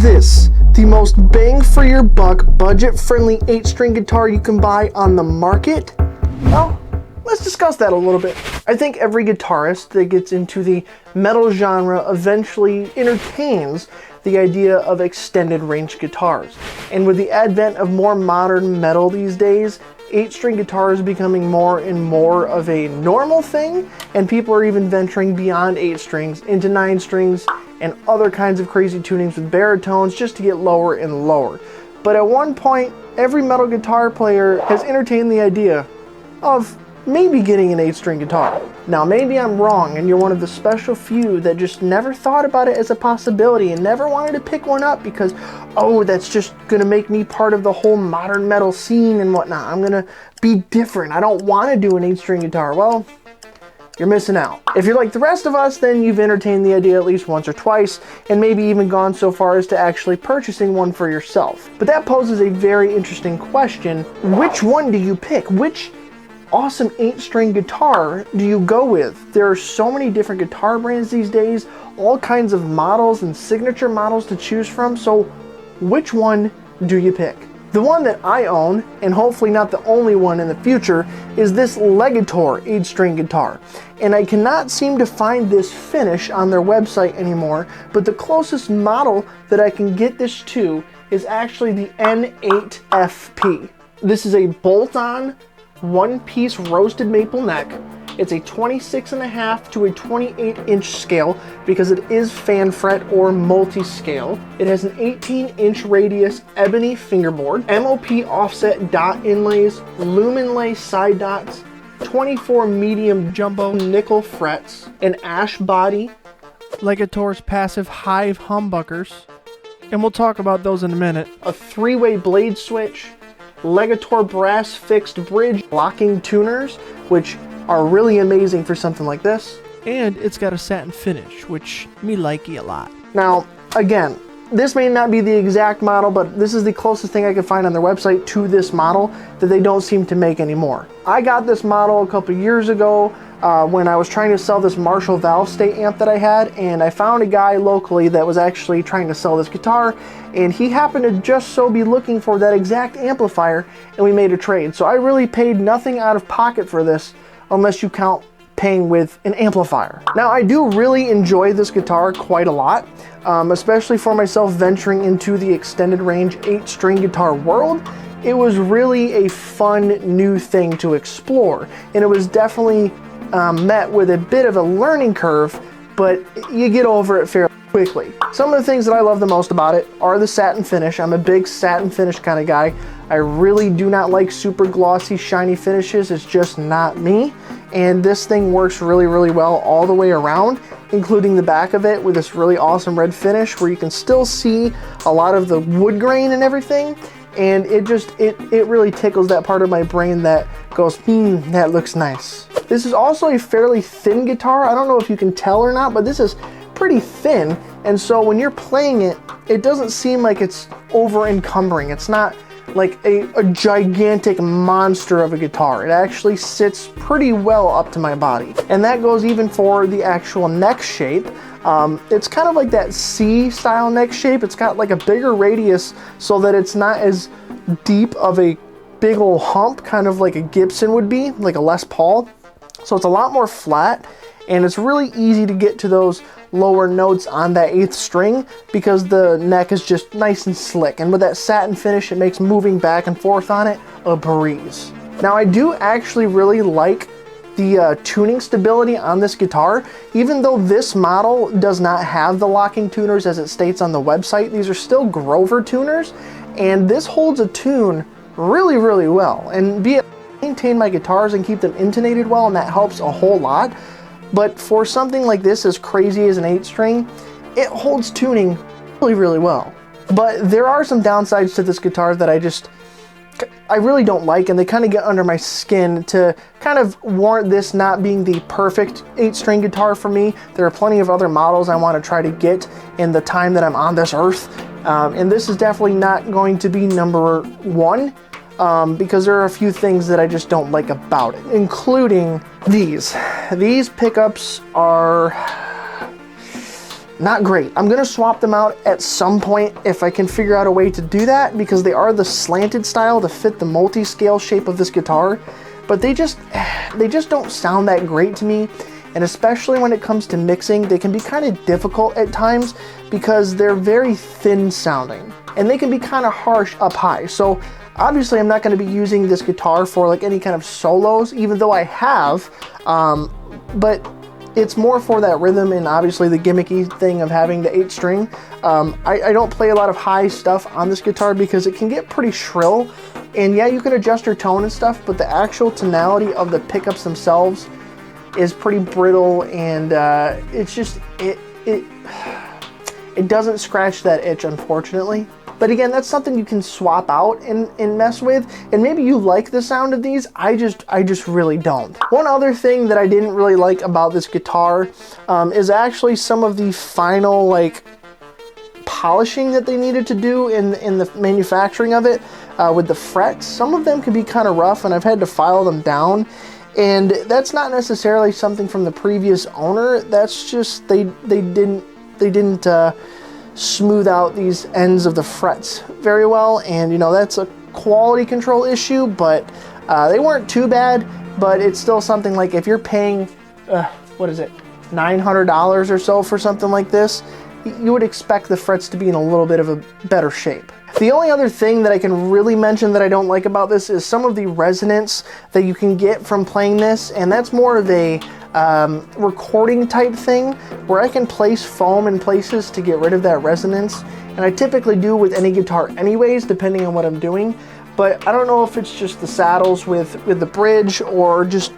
this the most bang for your buck, budget-friendly 8-string guitar you can buy on the market? Well, let's discuss that a little bit. I think every guitarist that gets into the metal genre eventually entertains the idea of extended range guitars. And with the advent of more modern metal these days, 8-string guitar is becoming more and more of a normal thing, and people are even venturing beyond 8 strings into 9 strings and other kinds of crazy tunings with baritones just to get lower and lower. But at one point, every metal guitar player has entertained the idea of maybe getting an 8-string guitar. Now maybe I'm wrong and you're one of the special few that just never thought about it as a possibility and never wanted to pick one up because, oh, that's just gonna make me part of the whole modern metal scene and whatnot. I'm gonna be different. I don't want to do an 8-string guitar. Well, you're missing out. If you're like the rest of us, then you've entertained the idea at least once or twice and maybe even gone so far as to actually purchasing one for yourself. But that poses a very interesting question. Which one do you pick? Which awesome 8-string guitar do you go with? There are so many different guitar brands these days, all kinds of models and signature models to choose from, so which one do you pick? The one that I own, and hopefully not the only one in the future, is this Legator 8-string guitar. And I cannot seem to find this finish on their website anymore, but the closest model that I can get this to is actually the N8FP. This is a bolt-on, one-piece roasted maple neck. It's a 26.5 to a 28-inch scale because it is fan fret or multi-scale. It has an 18-inch radius ebony fingerboard, MOP offset dot inlays, lumen lay side dots, 24 medium jumbo nickel frets, an ash body, Legator's passive hive humbuckers, and we'll talk about those in a minute, a 3-way blade switch, Legator brass fixed bridge locking tuners, which are really amazing for something like this. And it's got a satin finish, which me likey a lot. Now, again, this may not be the exact model, but this is the closest thing I could find on their website to this model that they don't seem to make anymore. I got this model a couple years ago when I was trying to sell this Marshall valve state amp that I had, and I found a guy locally that was actually trying to sell this guitar, and he happened to just so be looking for that exact amplifier, and we made a trade. So I really paid nothing out of pocket for this, unless you count paying with an amplifier. Now, I do really enjoy this guitar quite a lot, especially for myself venturing into the extended range 8-string guitar world. It was really a fun new thing to explore, and it was definitely met with a bit of a learning curve, but you get over it fairly quickly. Some of the things that I love the most about it are the satin finish. I'm a big satin finish kind of guy. I really do not like super glossy, shiny finishes. It's just not me. And this thing works really, really well all the way around, including the back of it with this really awesome red finish where you can still see a lot of the wood grain and everything. And it really tickles that part of my brain that goes, that looks nice. This is also a fairly thin guitar. I don't know if you can tell or not, but this is pretty thin. And so when you're playing it, it doesn't seem like it's over encumbering. It's not like a gigantic monster of a guitar. It actually sits pretty well up to my body. And that goes even for the actual neck shape. It's kind of like that C style neck shape. It's got like a bigger radius so that it's not as deep of a big old hump, kind of like a Gibson would be, like a Les Paul. So it's a lot more flat, and it's really easy to get to those lower notes on that 8th string because the neck is just nice and slick, and with that satin finish it makes moving back and forth on it a breeze. Now, I do actually really like the tuning stability on this guitar. Even though this model does not have the locking tuners as it states on the website, these are still Grover tuners, and this holds a tune really, really well. And be it maintain my guitars and keep them intonated well, and that helps a whole lot. But for something like this, as crazy as an 8-string, it holds tuning really, really well. But there are some downsides to this guitar that I really don't like, and they kind of get under my skin to kind of warrant this not being the perfect 8-string guitar for me. There are plenty of other models I want to try to get in the time that I'm on this earth, and this is definitely not going to be number 1. Because there are a few things that I just don't like about it, including these. These pickups are not great. I'm gonna swap them out at some point if I can figure out a way to do that, because they are the slanted style to fit the multi-scale shape of this guitar, but they just don't sound that great to me. And especially when it comes to mixing, they can be kind of difficult at times because they're very thin sounding and they can be kind of harsh up high. So obviously I'm not going to be using this guitar for like any kind of solos, even though I have, but it's more for that rhythm and obviously the gimmicky thing of having the 8-string. I don't play a lot of high stuff on this guitar because it can get pretty shrill. And yeah, you can adjust your tone and stuff, but the actual tonality of the pickups themselves is pretty brittle, and it's just, it doesn't scratch that itch, unfortunately. But again, that's something you can swap out and mess with, and maybe you like the sound of these. I just really don't. One other thing that I didn't really like about this guitar is actually some of the final like polishing that they needed to do in the manufacturing of it with the frets. Some of them can be kind of rough, and I've had to file them down. And that's not necessarily something from the previous owner. That's just they didn't smooth out these ends of the frets very well, and you know, that's a quality control issue. But they weren't too bad. But it's still something like if you're paying what is it, $900 or so for something like this, you would expect the frets to be in a little bit of a better shape. The only other thing that I can really mention that I don't like about this is some of the resonance that you can get from playing this, and that's more of a recording type thing where I can place foam in places to get rid of that resonance, and I typically do with any guitar anyways, depending on what I'm doing. But I don't know if it's just the saddles with the bridge, or just,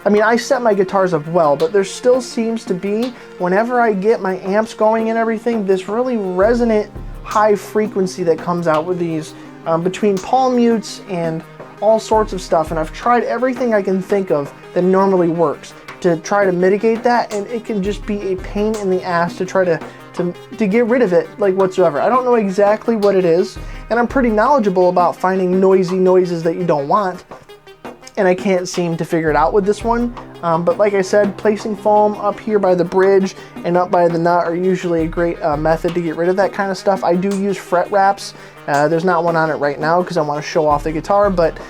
I mean, I set my guitars up well, but there still seems to be, whenever I get my amps going and everything, this really resonant high frequency that comes out with these between palm mutes and all sorts of stuff. And I've tried everything I can think of that normally works to try to mitigate that, and it can just be a pain in the ass to try to get rid of it like whatsoever. I don't know exactly what it is, and I'm pretty knowledgeable about finding noisy noises that you don't want, and I can't seem to figure it out with this one. But like I said, placing foam up here by the bridge and up by the nut are usually a great method to get rid of that kind of stuff. I do use fret wraps. There's not one on it right now because I want to show off the guitar, but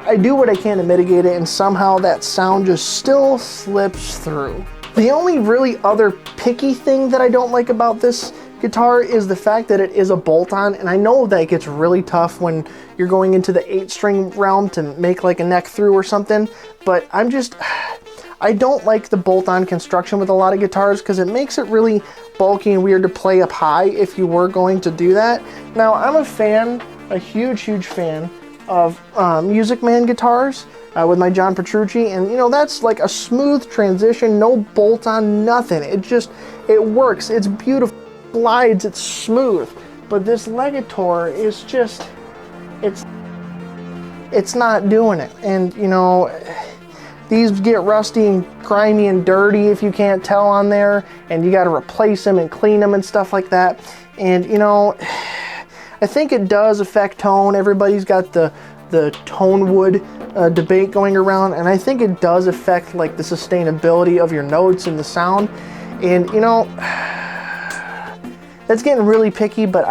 I do what I can to mitigate it, and somehow that sound just still slips through. The only really other picky thing that I don't like about this guitar is the fact that it is a bolt-on, and I know that it gets really tough when you're going into the 8-string realm to make like a neck through or something, but I don't like the bolt-on construction with a lot of guitars because it makes it really bulky and weird to play up high if you were going to do that. Now, I'm a fan, a huge fan of Music Man guitars with my John Petrucci, and you know, that's like a smooth transition, no bolt-on, nothing. It works, it's beautiful, it glides, it's smooth. But this Legator is just, it's not doing it. And you know, these get rusty and grimy and dirty if you can't tell on there, and you got to replace them and clean them and stuff like that. And you know, I think it does affect tone. Everybody's got the tone wood debate going around, and I think it does affect like the sustainability of your notes and the sound. And you know, that's getting really picky, but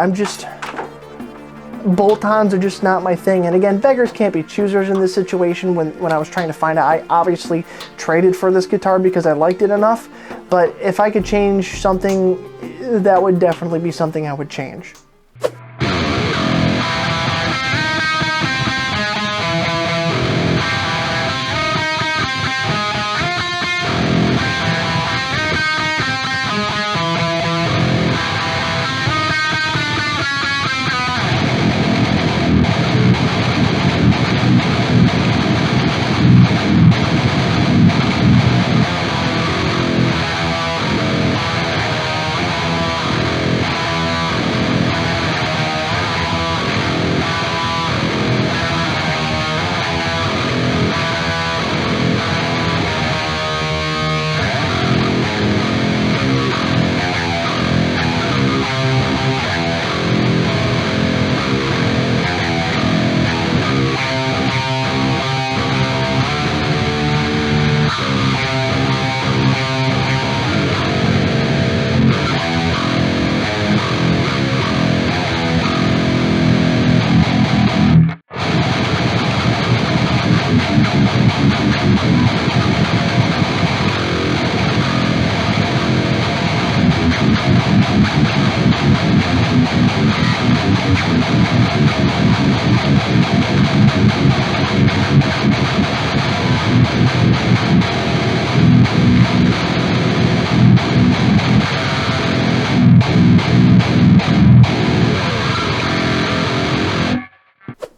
bolt-ons are just not my thing. And again, beggars can't be choosers in this situation. When I was trying to find out, I obviously traded for this guitar because I liked it enough, but if I could change something, that would definitely be something I would change.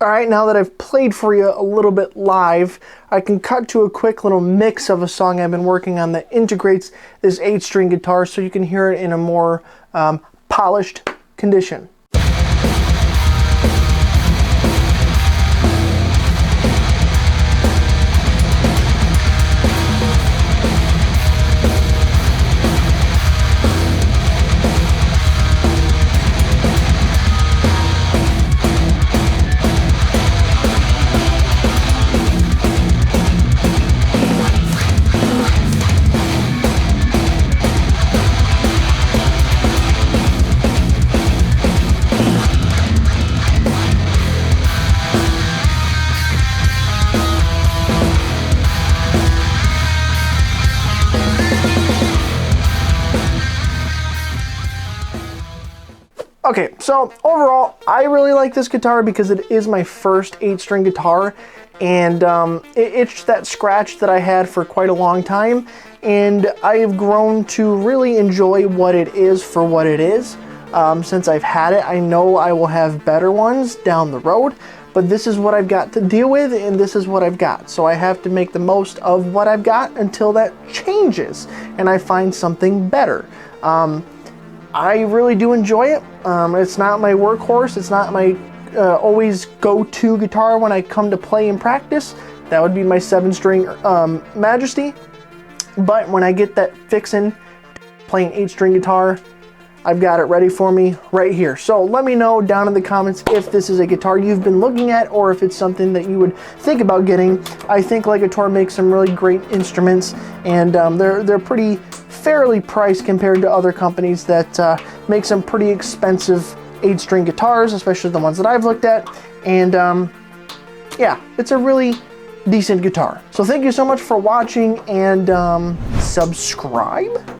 All right, now that I've played for you a little bit live, I can cut to a quick little mix of a song I've been working on that integrates this 8-string guitar so you can hear it in a more polished condition. Okay, so overall, I really like this guitar because it is my first 8-string guitar, and it itched that scratch that I had for quite a long time, and I have grown to really enjoy what it is for what it is. Since I've had it, I know I will have better ones down the road, but this is what I've got to deal with, and this is what I've got. So I have to make the most of what I've got until that changes, and I find something better. I really do enjoy it. It's not my workhorse. It's not my always go-to guitar when I come to play and practice. That would be my 7-string Majesty. But when I get that fixin' playing 8-string guitar, I've got it ready for me right here. So let me know down in the comments if this is a guitar you've been looking at or if it's something that you would think about getting. I think Legator makes some really great instruments, and they're pretty fairly priced compared to other companies that make some pretty expensive 8-string guitars, especially the ones that I've looked at. And yeah, it's a really decent guitar. So thank you so much for watching, and subscribe.